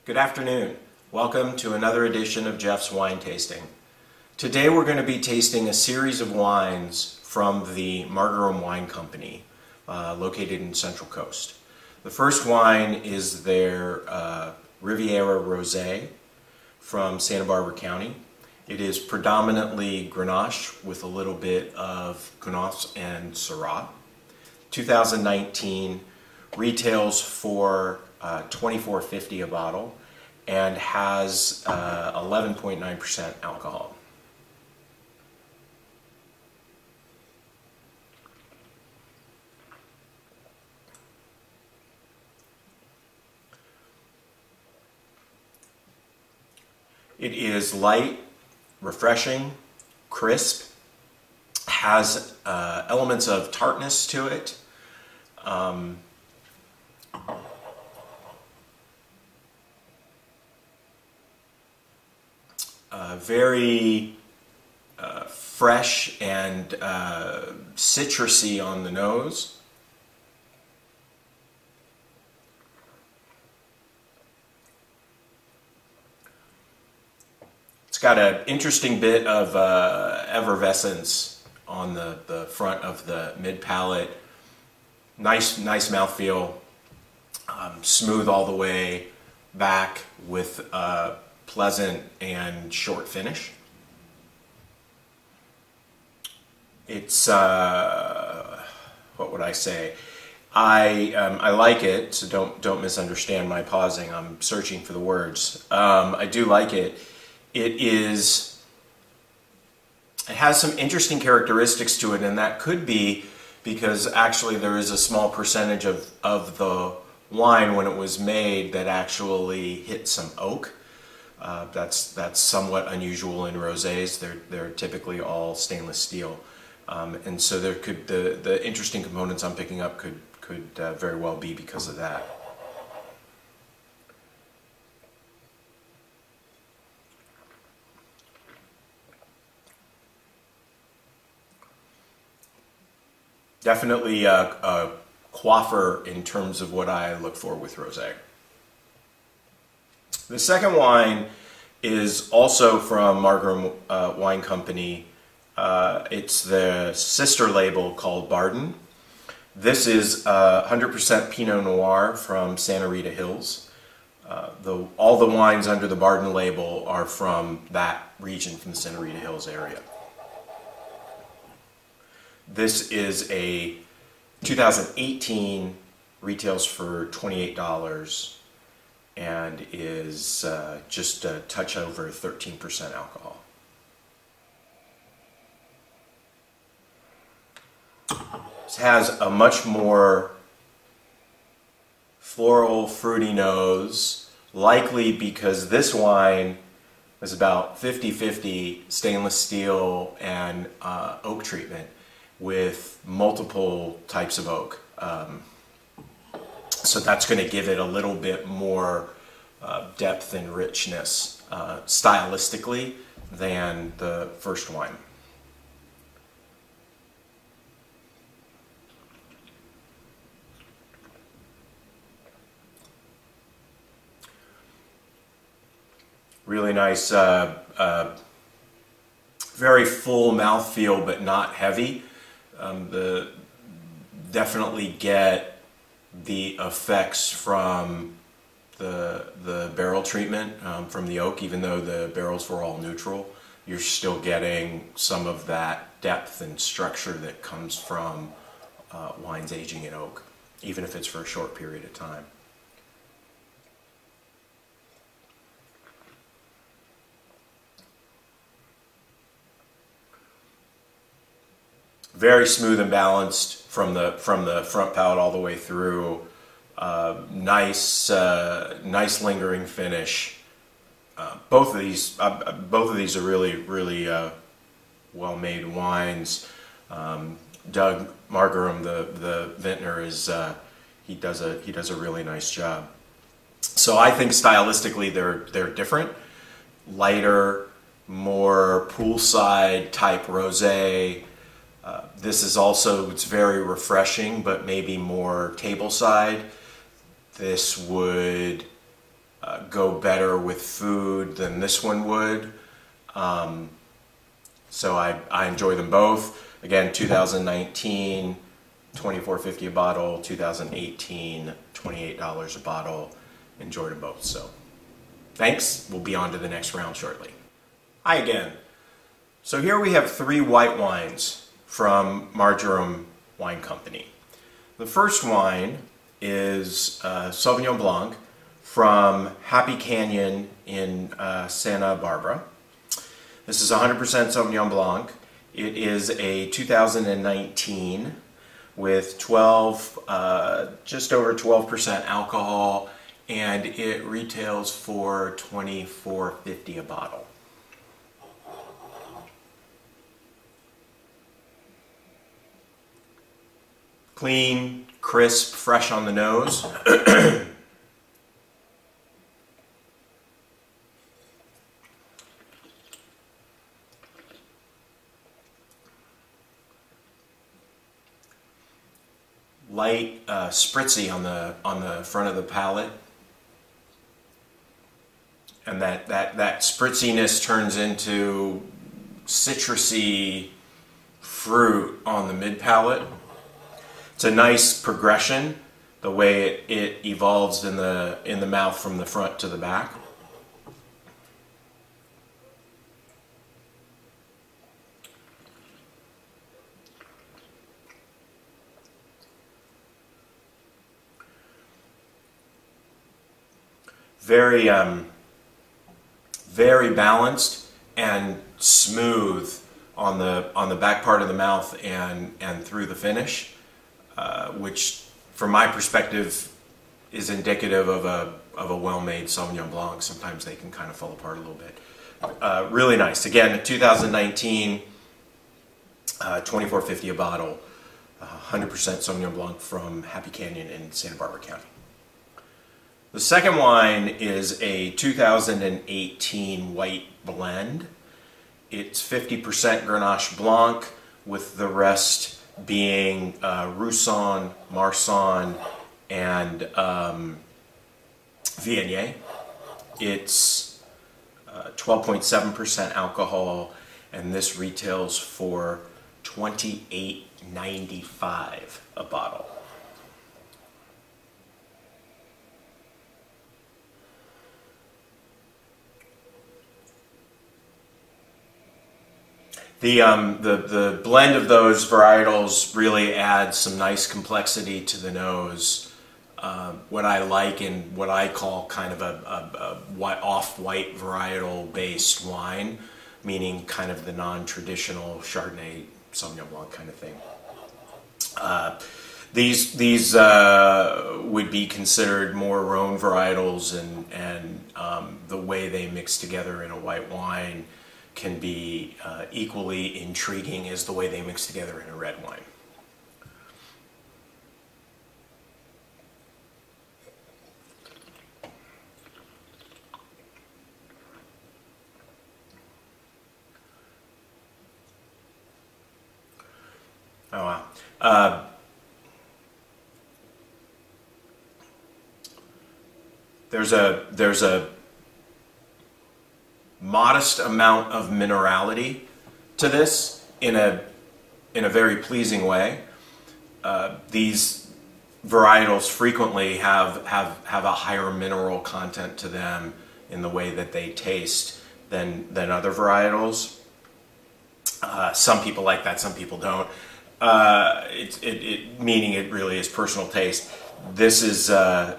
Good afternoon. Welcome to another edition of Jeff's Wine Tasting. Today we're going to be tasting a series of wines from the Margerum Wine Company located in Central Coast. The first wine is their Riviera Rosé from Santa Barbara County. It is predominantly Grenache with a little bit of Grenache and Syrah. 2019, retails for $24.50 a bottle and has 11.9% alcohol. It is light, refreshing, crisp, has elements of tartness to it. Very fresh and citrusy on the nose. It's got an interesting bit of effervescence on the front of the mid-palate. Nice mouthfeel, smooth all the way back with pleasant and short finish. It's what would I say? I like it, so don't misunderstand my pausing. I'm searching for the words. I do like it. It has some interesting characteristics to it, and that could be because actually there is a small percentage of the wine when it was made that actually hit some oak. That's somewhat unusual in rosés. They're typically all stainless steel, and so there could the interesting components I'm picking up could very well be because of that. Definitely a quaffer in terms of what I look for with rosé. The second wine is also from Margerum Wine Company. It's the sister label called Barden. This is 100% Pinot Noir from Santa Rita Hills. All the wines under the Barden label are from that region, from the Santa Rita Hills area. This is a 2018, retails for $28 and is just a touch over 13% alcohol. This has a much more floral, fruity nose, likely because this wine is about 50-50 stainless steel and oak treatment, with multiple types of oak. So that's going to give it a little bit more depth and richness stylistically than the first wine. Really nice, very full mouthfeel, but not heavy. Definitely get the effects from the barrel treatment from the oak. Even though the barrels were all neutral, you're still getting some of that depth and structure that comes from wines aging in oak, even if it's for a short period of time. Very smooth and balanced from the front palate all the way through. Nice lingering finish. Both of these are really well-made wines. Doug Margerum, the vintner, he does a really nice job. So I think stylistically they're different, lighter, more poolside type rosé. This is also, it's very refreshing, but maybe more tableside. This would go better with food than this one would. So I enjoy them both. Again, 2019, $24.50 a bottle. 2018, $28 a bottle. Enjoyed them both. So thanks. We'll be on to the next round shortly. Hi again. So here we have 3 white wines from Margerum Wine Company. The first wine is Sauvignon Blanc from Happy Canyon in Santa Barbara. This is 100% Sauvignon Blanc. It is a 2019 with just over 12% alcohol, and it retails for $24.50 a bottle. Clean, crisp, fresh on the nose. Light, spritzy on the front of the palate, and that spritziness turns into citrusy fruit on the mid palate. It's a nice progression, the way it evolves in the mouth from the front to the back. Very, very balanced and smooth on the back part of the mouth and through the finish, which, from my perspective, is indicative of a well-made Sauvignon Blanc. Sometimes they can kind of fall apart a little bit. Really nice. Again, 2019, $24.50 a bottle, 100% Sauvignon Blanc from Happy Canyon in Santa Barbara County. The second wine is a 2018 white blend. It's 50% Grenache Blanc, with the rest being Roussanne, Marsanne, and Viognier. It's 12.7% alcohol, and this retails for $28.95 a bottle. The blend of those varietals really adds some nice complexity to the nose. What I like in what I call kind of a off-white varietal based wine, meaning kind of the non-traditional Chardonnay, Sauvignon Blanc kind of thing. These would be considered more Rhone varietals, and the way they mix together in a white wine can be equally intriguing as the way they mix together in a red wine. Oh wow. There's a modest amount of minerality to this in a very pleasing way. These varietals frequently have a higher mineral content to them in the way that they taste than other varietals. Some people like that, some people don't. Meaning it really is personal taste. This is so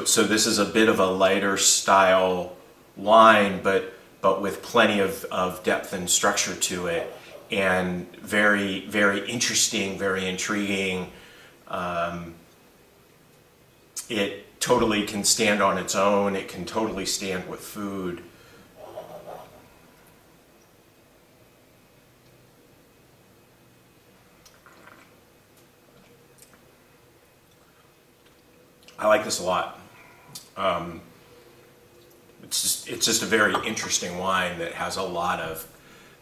this is a bit of a lighter style wine, but with plenty of depth and structure to it, and very, very interesting, very intriguing. It totally can stand on its own. It can totally stand with food. I like this a lot. It's just a very interesting wine that has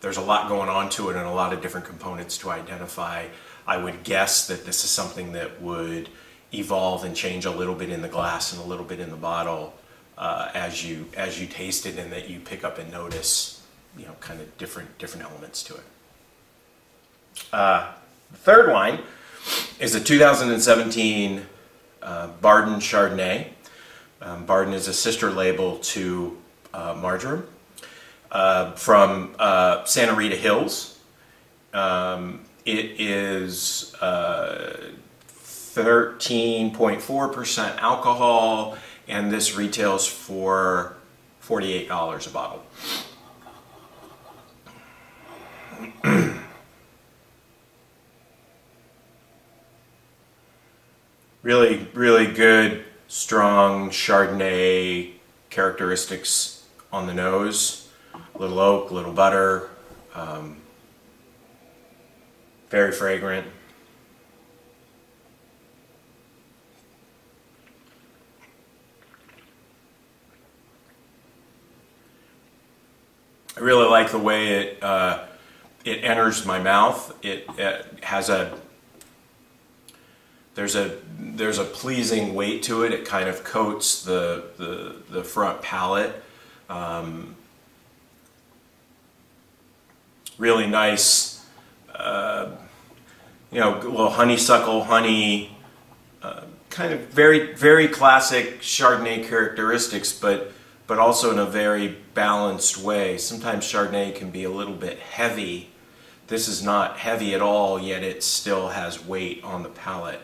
there's a lot going on to it and a lot of different components to identify. I would guess that this is something that would evolve and change a little bit in the glass and a little bit in the bottle as you taste it, and that you pick up and notice, you know, kind of different elements to it. The third wine is a 2017 Barden Chardonnay. Barden is a sister label to Margerum, from Santa Rita Hills. It is 13.4% alcohol, and this retails for $48 a bottle. Really, really good, strong Chardonnay characteristics on the nose. A little oak, a little butter. Very fragrant. I really like the way it enters my mouth. It has there's a pleasing weight to it. It kind of coats the front palate. Really nice, you know, little honeysuckle, honey, kind of very classic Chardonnay characteristics, but also in a very balanced way. Sometimes Chardonnay can be a little bit heavy. This is not heavy at all, yet it still has weight on the palate.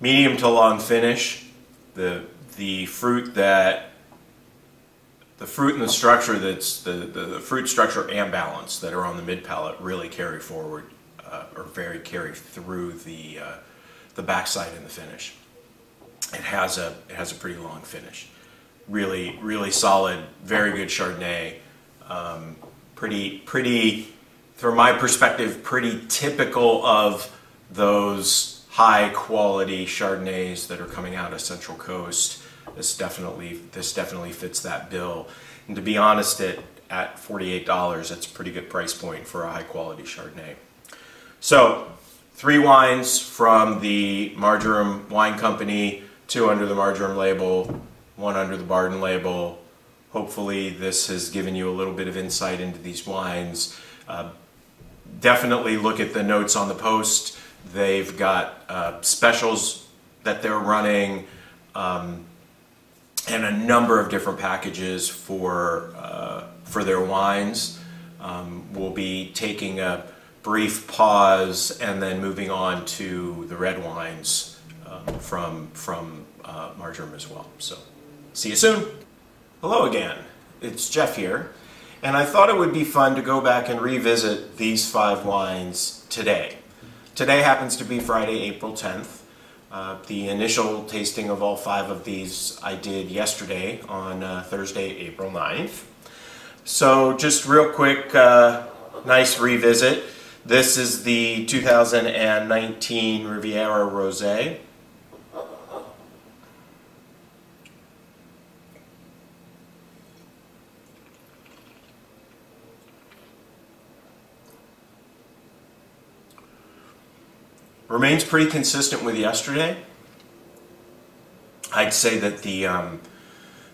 Medium to long finish. The fruit and the structure, that's the fruit structure and balance that are on the mid palate really carry forward, or carry through the backside in the finish. It has a pretty long finish. Really solid, very good Chardonnay. Pretty, from my perspective, pretty typical of those high quality Chardonnays that are coming out of Central Coast. This definitely fits that bill. And to be honest, at $48, that's a pretty good price point for a high quality Chardonnay. So 3 wines from the Margerum Wine Company, 2 under the Margerum label, 1 under the Barden label. Hopefully this has given you a little bit of insight into these wines. Definitely look at the notes on the post. They've got specials that they're running, and a number of different packages for their wines. We'll be taking a brief pause and then moving on to the red wines from Margerum as well. So, see you soon. Hello again. It's Jeff here, and I thought it would be fun to go back and revisit these 5 wines today. Today happens to be Friday, April 10th. The initial tasting of all 5 of these I did yesterday on Thursday, April 9th. So just real quick, nice revisit. This is the 2019 Riviera Rosé. Remains pretty consistent with yesterday. I'd say that the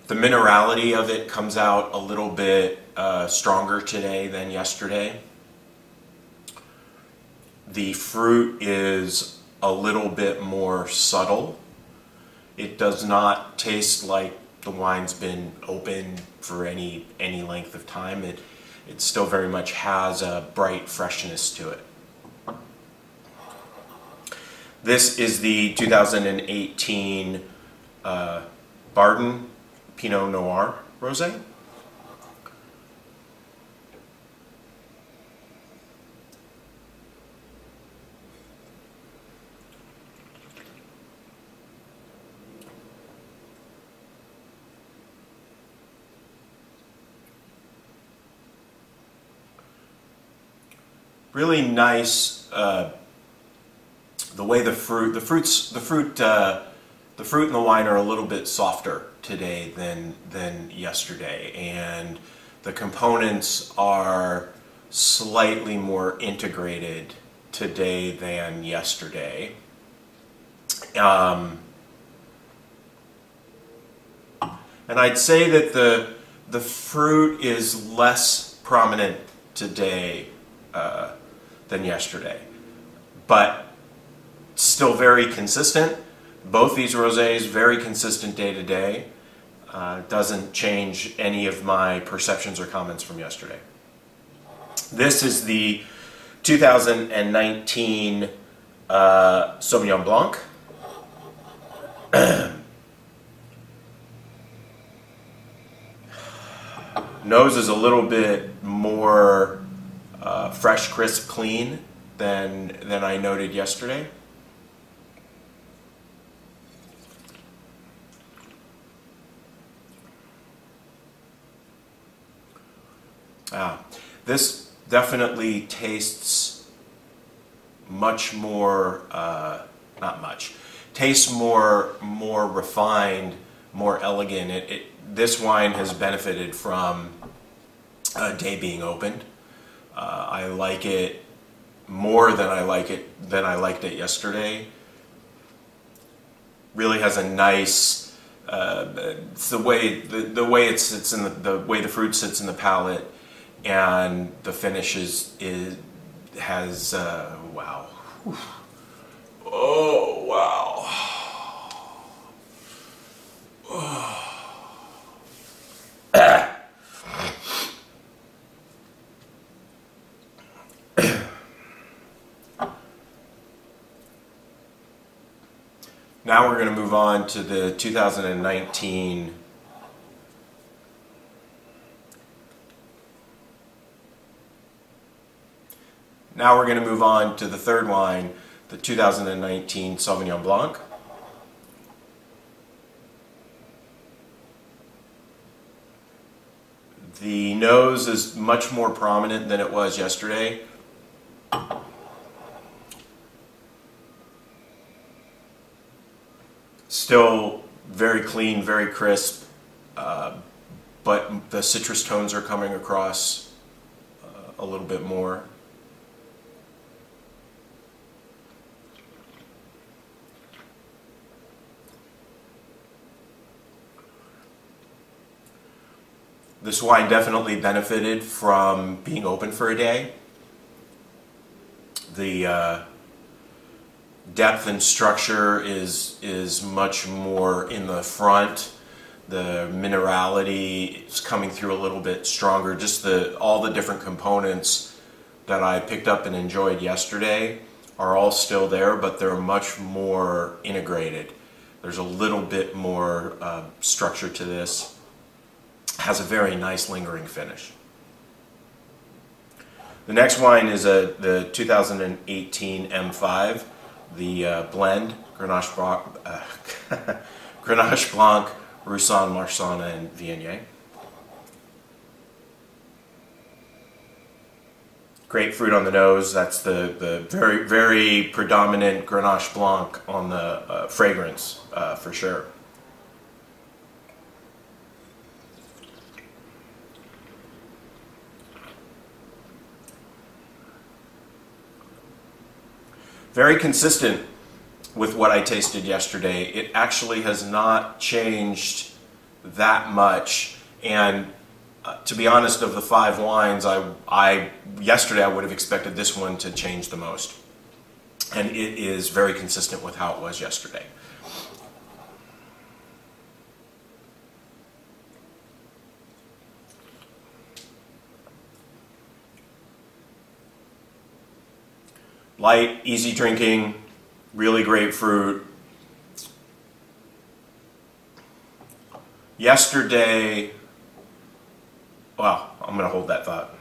minerality of it comes out a little bit stronger today than yesterday. The fruit is a little bit more subtle. It does not taste like the wine's been open for any length of time. It still very much has a bright freshness to it. This is the 2018 Barden Pinot Noir Rosé. Really nice. The way the fruit the fruit and the wine are a little bit softer today than yesterday, and the components are slightly more integrated today than yesterday. And I'd say that the fruit is less prominent today than yesterday, but still very consistent. Both these rosés very consistent day to day. Doesn't change any of my perceptions or comments from yesterday. This is the 2019 Sauvignon Blanc. Nose is a little bit more fresh, crisp, clean than I noted yesterday. This definitely tastes much more, tastes more refined, more elegant. This wine has benefited from a day being opened. I like it more than I liked it yesterday. Really has a nice, it's the way it sits in the way the fruit sits in the palate. And the finish has wow. Oh wow. Now we're going to move on to the 2019 Now we're going to move on to the third wine, the 2019 Sauvignon Blanc. The nose is much more prominent than it was yesterday. Still very clean, very crisp, but the citrus tones are coming across a little bit more. This wine definitely benefited from being open for a day. The depth and structure is much more in the front. The minerality is coming through a little bit stronger. Just all the different components that I picked up and enjoyed yesterday are all still there, but they're much more integrated. There's a little bit more structure to this. Has a very nice lingering finish. The next wine is the 2018 M5, the blend Grenache Blanc, Roussanne, Marsanne, and Viognier. Grapefruit on the nose. That's the very, very predominant Grenache Blanc on the fragrance for sure. Very consistent with what I tasted yesterday. It actually has not changed that much. And to be honest, of the 5 wines, yesterday I would have expected this one to change the most. And it is very consistent with how it was yesterday. Light, easy drinking, really great fruit. Yesterday, well, I'm going to hold that thought.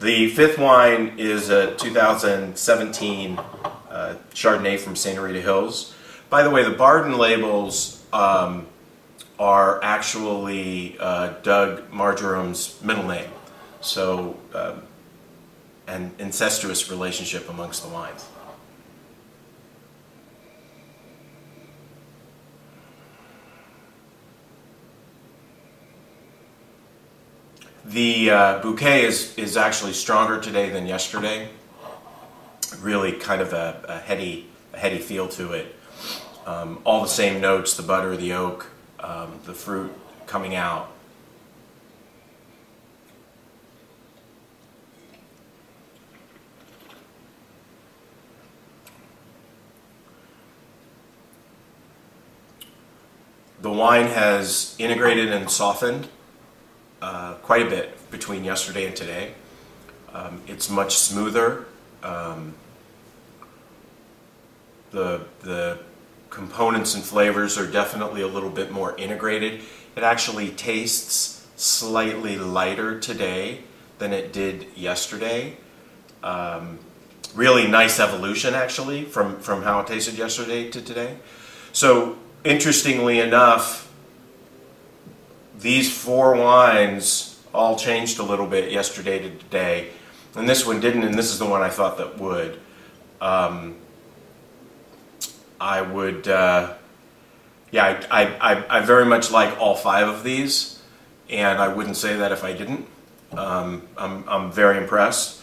The 5th wine is a 2017 Chardonnay from Santa Rita Hills. By the way, the Barden labels are actually Doug Margerum's middle name. So, an incestuous relationship amongst the wines. The bouquet is actually stronger today than yesterday. Really kind of a heady feel to it. All the same notes, the butter, the oak, the fruit coming out. The wine has integrated and softened quite a bit between yesterday and today. It's much smoother. The components and flavors are definitely a little bit more integrated. It actually tastes slightly lighter today than it did yesterday. Really nice evolution actually from how it tasted yesterday to today. So interestingly enough, these 4 wines all changed a little bit yesterday to today, and this one didn't, and this is the one I thought that would. I would, yeah, I very much like all 5 of these, and I wouldn't say that if I didn't. I'm very impressed.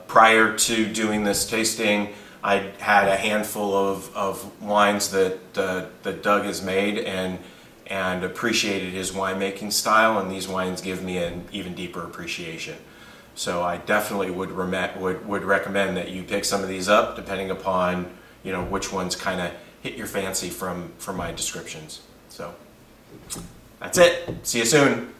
Prior to doing this tasting, I had a handful of wines that Doug has made and appreciated his winemaking style, and these wines give me an even deeper appreciation. So I definitely would recommend that you pick some of these up, depending upon which ones kind of hit your fancy from my descriptions. So that's it. See you soon.